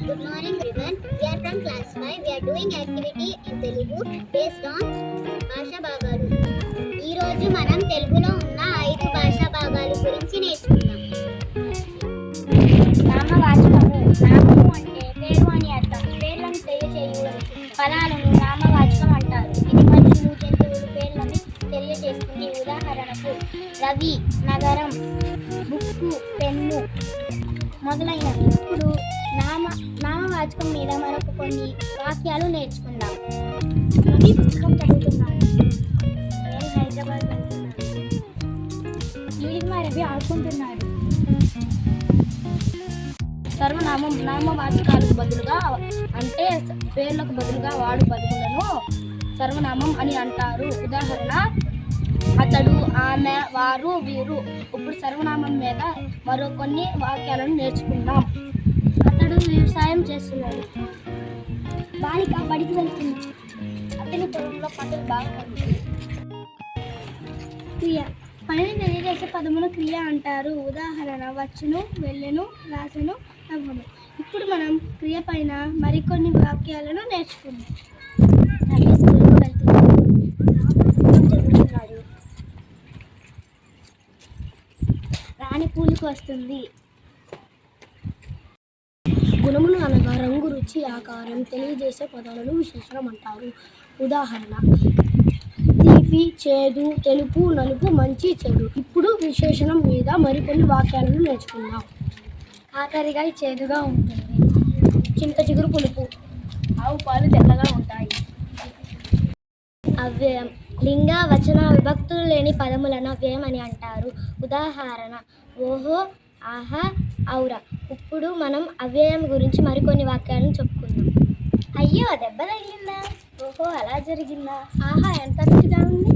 Good morning everyone. We are from class 5. We are doing activity in Telugu based on భాషా భాగాలు. ఈ రోజు మనం తెలుగులో ఉన్న 5 భాషా భాగాల గురించి నేర్చుకుందాం. నామవాచకము. నామము అంటే పేరు అని అర్థం. పేర్లను తెలియజేయు పదాలను నామవాచకం అంటారు. ఇది మనుషులు, జంతువులు పేర్లను తెలియజేస్తుంది. ఉదాహరణకు రవి, నగరం, బుక్కు, పెన్ను మొదలైనవి. ఇప్పుడు నామవాచకం మీద మరొక కొన్ని వాక్యాలు నేర్చుకుందాం. రవి పుస్తకం చదువుతున్నాను. నేను హైదరాబాద్ వెళ్తున్నాను. రవి ఆడుకుంటున్నాడు. సర్వనామం నామవాచకాలకు బదులుగా అంటే పేర్లకు బదులుగా వాడు బదులను సర్వనామం అని అంటారు. ఉదాహరణ అతడు, ఆమె, వారు, వీరు. ఇప్పుడు సర్వనామం మీద మరో కొన్ని వాక్యాలను నేర్చుకుందాం. అతడు వ్యవసాయం చేస్తున్నాడు. బాలిక బడికి వెళ్తుంది. అతని పొలంలో పంటలు బాగా పండుతాయి. క్రియ. పనిని తెలియజేసే పదమును క్రియ అంటారు. ఉదాహరణ వచ్చును, వెళ్ళెను, రాసెను, నవ్వును. ఇప్పుడు మనం క్రియ పైన మరికొన్ని వాక్యాలను నేర్చుకుందాం. రవి స్కూల్కు వెళ్తున్నాడు. చదువుతున్నాడు. రాణి పూలకు వస్తుంది. గుణములు అనగా రంగు, రుచి, ఆకారం తెలియజేసే పదాలను విశేషణం అంటారు. ఉదాహరణ తీపి, చేదు, తెలుపు, నలుపు, మంచి, చెడు. ఇప్పుడు విశేషణం మీద మరికొన్ని వాక్యాలను నేర్చుకుందాం. కాకరకాయ చేదుగా ఉంటుంది. చింత చిగురు పులుపు. ఆవు పాలు తెల్లగా ఉంటాయి. అవ్యయం. లింగ, వచన, విభక్తులు లేని పదములను అవ్యయం అని అంటారు. ఉదాహరణ ఓహో, ఆహా, ఔరా. ఇప్పుడు మనం అవ్యయం గురించి మరికొన్ని వాక్యాలను చెప్పుకుందాం. అయ్యో దెబ్బ తగిలిందా, ఓహో అలా జరిగిందా, ఆహా ఎంత రుచిగా ఉంది.